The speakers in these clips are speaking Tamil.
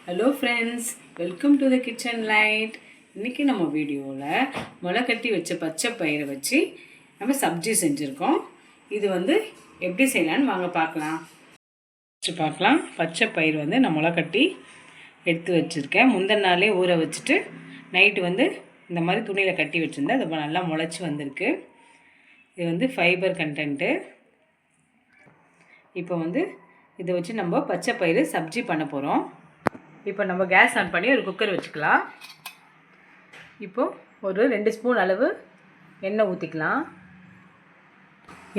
Hello friends, welcome to the kitchen light. இன்றைக்கி நம்ம வீடியோவில் முளைக்கட்டி வச்ச பச்சை பயிரை வச்சு நம்ம சப்ஜி செஞ்சுருக்கோம். இது எப்படி செய்யலான்னு வாங்க பார்க்கலாம். பச்சை பயிர் நான் முளைக்கட்டி எடுத்து வச்சுருக்கேன். முந்தின நாளே ஊற வச்சுட்டு நைட்டு இந்த மாதிரி துணியில் கட்டி வச்சுருந்தேன். அது நல்லா முளைச்சி வந்திருக்கு. இது ஃபைபர் கண்டென்ட்டு. இப்போ இதை வச்சு நம்ம பச்சை பயிறு சப்ஜி பண்ண போகிறோம். இப்போ நம்ம கேஸ் ஆன் பண்ணி ஒரு குக்கர் வச்சுக்கலாம். இப்போது ஒரு 2 ஸ்பூன் அளவு எண்ணெய் ஊற்றிக்கலாம்.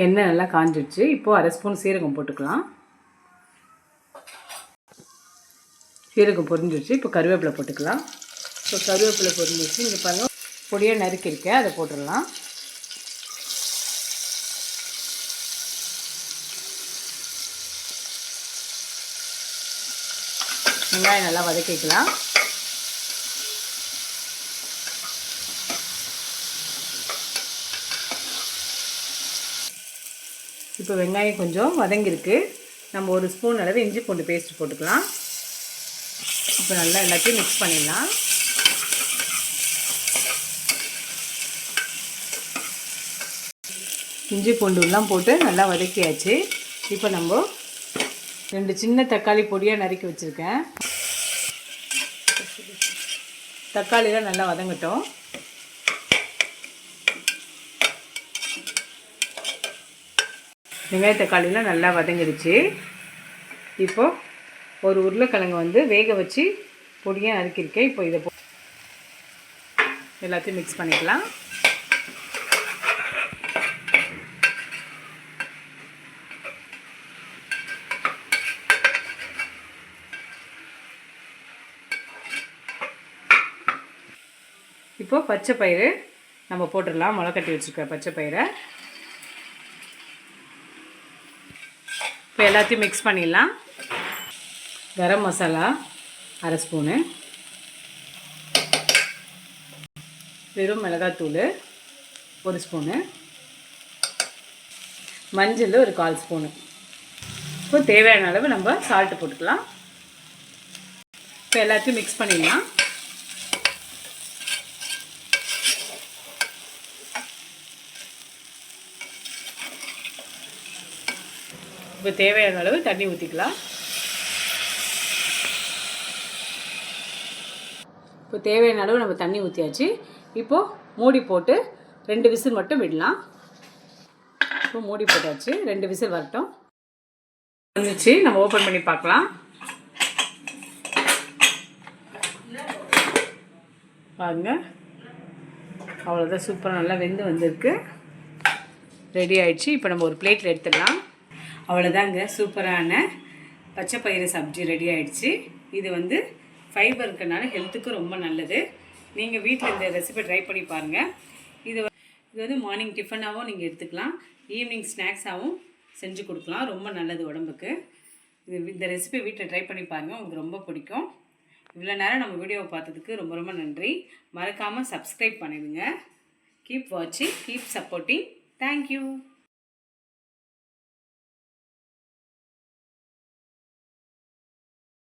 எண்ணெய் நல்லா காஞ்சிடுச்சு. இப்போது அரை ஸ்பூன் சீரகம் போட்டுக்கலாம். சீரகம் பொரிஞ்சிடுச்சு. இப்போ கருவேப்பிலை போட்டுக்கலாம். இப்போ கருவேப்பிலை பொரிஞ்சிடுச்சு. இங்கே பாருங்கள், பொடியாக நறுக்கியிருக்கேன், அதை போட்டுடலாம். வெங்காயம் நல்லா வதக்கிக்கலாம். இப்போ வெங்காயம் கொஞ்சம் வதங்கியிருக்கு. நம்ம ஒரு ஸ்பூன் அளவு இஞ்சி பூண்டு பேஸ்ட் போட்டுக்கலாம். இப்போ நல்லா எல்லாத்தையும் மிக்ஸ் பண்ணிடலாம். இஞ்சி பூண்டுலாம் போட்டு நல்லா வதக்கியாச்சு. இப்போ நம்ம 2 சின்ன தக்காளி பொடியாக நறுக்கி வச்சுருக்கேன். தக்காளிலாம் நல்லா வதங்கட்டும். வெங்காய தக்காளிலாம் நல்லா வதங்கிடுச்சு. இப்போது ஒரு உருளைக்கிழங்கு வேக வச்சு பொடியாக நறுக்கியிருக்கேன். இப்போ இதை எல்லாத்தையும் மிக்ஸ் பண்ணிக்கலாம். இப்போ பச்சை பயிறு நம்ம போட்டுடலாம். முளைக்கட்டி வச்சுருக்க பச்சை பயிரை இப்போ எல்லாத்தையும் மிக்ஸ் பண்ணிடலாம். கரம் மசாலா அரை ஸ்பூனு, வெறும் மிளகாத்தூள் 1 ஸ்பூனு, மஞ்சள் ஒரு 1/4 ஸ்பூனு. இப்போ தேவையான அளவு நம்ம சால்ட்டு போட்டுக்கலாம். இப்போ எல்லாத்தையும் மிக்ஸ் பண்ணிடலாம். இப்போ தேவையான அளவு தண்ணி ஊற்றிக்கலாம். இப்போ தேவையான அளவு நம்ம தண்ணி ஊற்றியாச்சு. இப்போது மூடி போட்டு 2 விசில் மட்டும் விடலாம். இப்போ மூடி போட்டாச்சு. 2 விசில் வரட்டும். வந்துச்சு, நம்ம ஓப்பன் பண்ணி பார்க்கலாம். பாருங்க, அவ்வளோதான். சூப்பராக நல்லா வெந்து வந்திருக்கு. ரெடி ஆயிடுச்சு. இப்போ நம்ம ஒரு பிளேட்டில் எடுத்துடலாம். அவ்வளோதாங்க, சூப்பரான பச்சை பயிறு சப்ஜி ரெடி ஆகிடுச்சு. இது ஃபைபர் இருக்கிறனால ஹெல்த்துக்கு ரொம்ப நல்லது. நீங்கள் வீட்டில் இந்த ரெசிபி ட்ரை பண்ணி பாருங்கள். இது மார்னிங் டிஃபனாகவும் நீங்கள் எடுத்துக்கலாம், ஈவினிங் ஸ்நாக்ஸாகவும் செஞ்சு கொடுக்கலாம். ரொம்ப நல்லது உடம்புக்கு. இந்த ரெசிபி வீட்டில் ட்ரை பண்ணி பாருங்கள், உங்களுக்கு ரொம்ப பிடிக்கும். இவ்வளோ நேரம் நம்ம வீடியோவை பார்த்ததுக்கு ரொம்ப ரொம்ப நன்றி. மறக்காமல் சப்ஸ்கிரைப் பண்ணிடுங்க. கீப் வாட்சிங், கீப் சப்போர்ட்டிங். தேங்க்யூ.